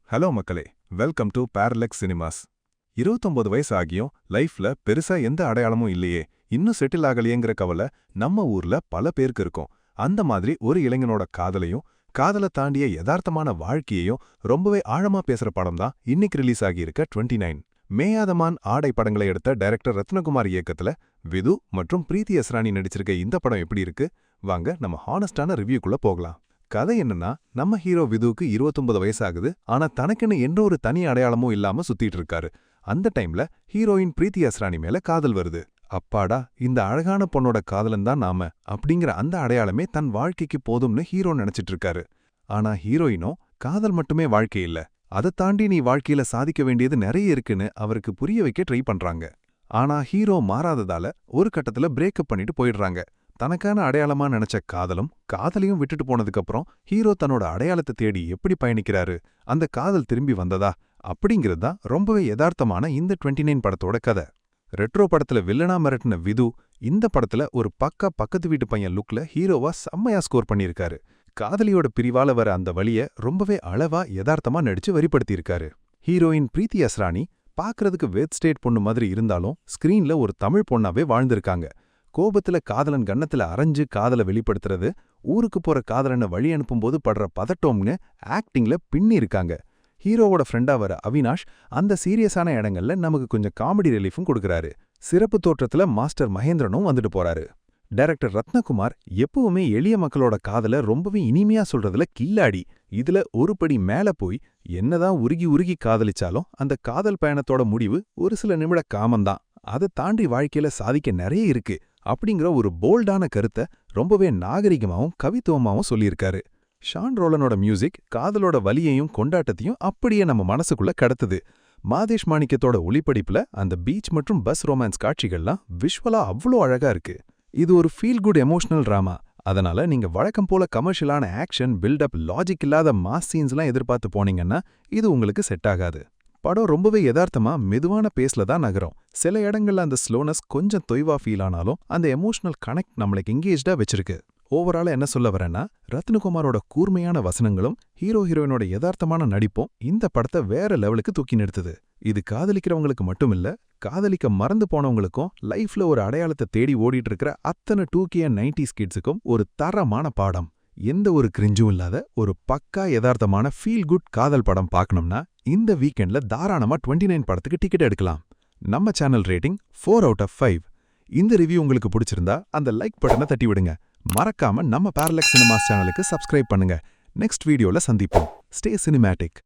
Hello மக்களே, welcome to parallax cinemas. 29 வயசு ஆகியும் லைஃப்ல பெருசா எந்த அடையாளமும் இல்லையே, இன்னும் செட்டில் ஆகலையேங்கிற கவலை நம்ம ஊர்ல பல பேருக்கு இருக்கும். அந்த மாதிரி ஒரு இளைஞனோட காதலையும் காதலை தாண்டிய யதார்த்தமான வாழ்க்கையையும் ரொம்பவே ஆழமா பேசுற படம் தான் இன்னைக்கு ரிலீஸ் ஆகியிருக்க 29. மேயாதமான் ஆடை படங்களை எடுத்த டைரக்டர் ரத்னகுமார் இயக்கத்துல விது மற்றும் பிரீத்தி அஸ்ரானி நடிச்சிருக்க இந்த படம் எப்படி இருக்கு? வாங்க நம்ம ஹானஸ்டான ரிவ்யூக்குள்ள போகலாம். கதை என்னன்னா, நம்ம ஹீரோ விதுவுக்கு 29 வயசாகுது. ஆனா தனக்குன்னு எந்த ஒரு தனி அடையாளமும் இல்லாம சுத்திட்டு இருக்காரு. அந்த டைம்ல ஹீரோயின் பிரீத்தி அஸ்ரானி மேல காதல் வருது. அப்பாடா, இந்த அழகான பொண்ணோட காதலன் தான் நாம அப்படிங்கிற அந்த அடையாளமே தன் வாழ்க்கைக்கு போதும்னு ஹீரோ நினைச்சிட்டு இருக்காரு. ஆனா ஹீரோயினோ காதல் மட்டுமே வாழ்க்கை இல்ல, அதை தாண்டி நீ வாழ்க்கையில சாதிக்க வேண்டியது நிறைய இருக்குன்னு அவருக்கு புரிய வைக்க ட்ரை பண்றாங்க. ஆனா ஹீரோ மாறாததால ஒரு கட்டத்துல பிரேக்கப் பண்ணிட்டு போயிடுறாங்க. தனக்கான அடையாளமா நினைச்ச காதலையும் விட்டுட்டு போனதுக்கப்புறம் ஹீரோ தன்னோட அடையாளத்தை தேடி எப்படி பயணிக்கிறாரு, அந்த காதல் திரும்பி வந்ததா அப்படிங்கிறது தான் ரொம்பவே யதார்த்தமான இந்த 29 படத்தோட கதை. ரெட்ரோ படத்துல வில்லனா மிரட்டின விது இந்த படத்துல ஒரு பக்கத்து வீட்டு பையன் லுக்ல ஹீரோவா செம்மையா ஸ்கோர் பண்ணியிருக்காரு. காதலியோட பிரிவால வர அந்த வழிய ரொம்பவே அளவா யதார்த்தமா நடிச்சு வெளிப்படுத்தியிருக்காரு. ஹீரோயின் பிரீத்தி அஸ்ரானி பாக்குறதுக்கு வேத் ஸ்டேட் பொண்ணு மாதிரி இருந்தாலும் ஸ்கிரீன்ல ஒரு தமிழ் பொண்ணாவே வாழ்ந்திருக்காங்க. கோபத்துல காதலன் கன்னத்துல அரைஞ்சு காதலை வெளிப்படுத்துறது, ஊருக்கு போற காதலனை வழி அனுப்பும்போது படுற பதட்டோம்னு ஆக்டிங்ல பின்னி இருக்காங்க. ஹீரோவோட ஃப்ரெண்டா வர அவினாஷ் அந்த சீரியஸான இடங்கள்ல நமக்கு கொஞ்சம் காமெடி ரிலீஃபும் கொடுக்கறாரு. சிறப்பு தோற்றத்துல மாஸ்டர் மகேந்திரனும் வந்துட்டு போறாரு. டைரக்டர் ரத்னகுமார் எப்பவுமே எளிய மக்களோட காதல ரொம்பவே இனிமையா சொல்றதுல கில்லாடி. இதுல ஒரு படி மேல போய் என்னதான் உருகி காதலிச்சாலும் அந்த காதல் பயணத்தோட முடிவு ஒரு சில நிமிட காமந்தான், அதை தாண்டி வாழ்க்கையில சாதிக்க நிறைய இருக்கு அப்படிங்கிற ஒரு போல்டான கருத்தை ரொம்பவே நாகரிகமாவும் கவித்துவமாவும் சொல்லியிருக்காரு. ஷான் ரோலனோட மியூசிக் காதலோட வலியையும் கொண்டாட்டத்தையும் அப்படியே நம்ம மனசுக்குள்ள கடத்துது. மாதேஷ் மாணிக்கத்தோட ஒளிப்படிப்புல அந்த பீச் மற்றும் பஸ் ரொமான்ஸ் காட்சிகள்லாம் விஷுவலா அவ்வளோ அழகா இருக்கு. இது ஒரு ஃபீல் குட் எமோஷனல் டிராமா. அதனால நீங்க வழக்கம் போல கமர்ஷியலான ஆக்ஷன், பில்டப், லாஜிக் இல்லாத மாஸ் சீன்ஸ்லாம் எதிர்பார்த்து போனீங்கன்னா இது உங்களுக்கு செட் ஆகாது. படம் ரொம்பவே யதார்த்தமா மெதுவான பேஸ்ல தான் நகரும். சில இடங்கள்ல அந்த ஸ்லோனஸ் கொஞ்சம் தொய்வா ஃபீல் ஆனாலும் அந்த எமோஷனல் கனெக்ட் நம்மளுக்கு எங்கேஜ்டா வச்சிருக்கு. ஓவரால என்ன சொல்ல வரேன்னா, ரத்னகுமாரோட கூர்மையான வசனங்களும் ஹீரோயினோட யதார்த்தமான நடிப்பும் இந்த படத்தை வேற லெவலுக்கு தூக்கி நிறுத்துது. இது காதலிக்கிறவங்களுக்கு மட்டும் இல்ல, காதலிக்க மறந்து போனவங்களுக்கும் லைஃப்ல ஒரு அடையாளத்தை தேடி ஓடிட்டு இருக்கிற அத்தனை 2K and 90s கிட்ஸுக்கும் ஒரு தரமான பாடம். எந்த ஒரு கிரிஞ்சும் இல்லாத ஒரு பக்கா யதார்த்தமான ஃபீல் குட் காதல் படம் பார்க்கணும்னா இந்த வீக்கெண்ட்ல தாராளமா 29 படத்துக்கு டிக்கெட் எடுக்கலாம். நம்ம சேனல் ரேட்டிங் 4 out of 5. இந்த ரிவ்யூ உங்களுக்கு பிடிச்சிருந்தா அந்த லைக் பட்டனை தட்டி விடுங்க. மறக்காம நம்ம பேரலெக்ஸ் சினிமாஸ் சேனலுக்கு சப்ஸ்கிரைப் பண்ணுங்க. நெக்ஸ்ட் வீடியோல சந்திப்போம். Stay cinematic.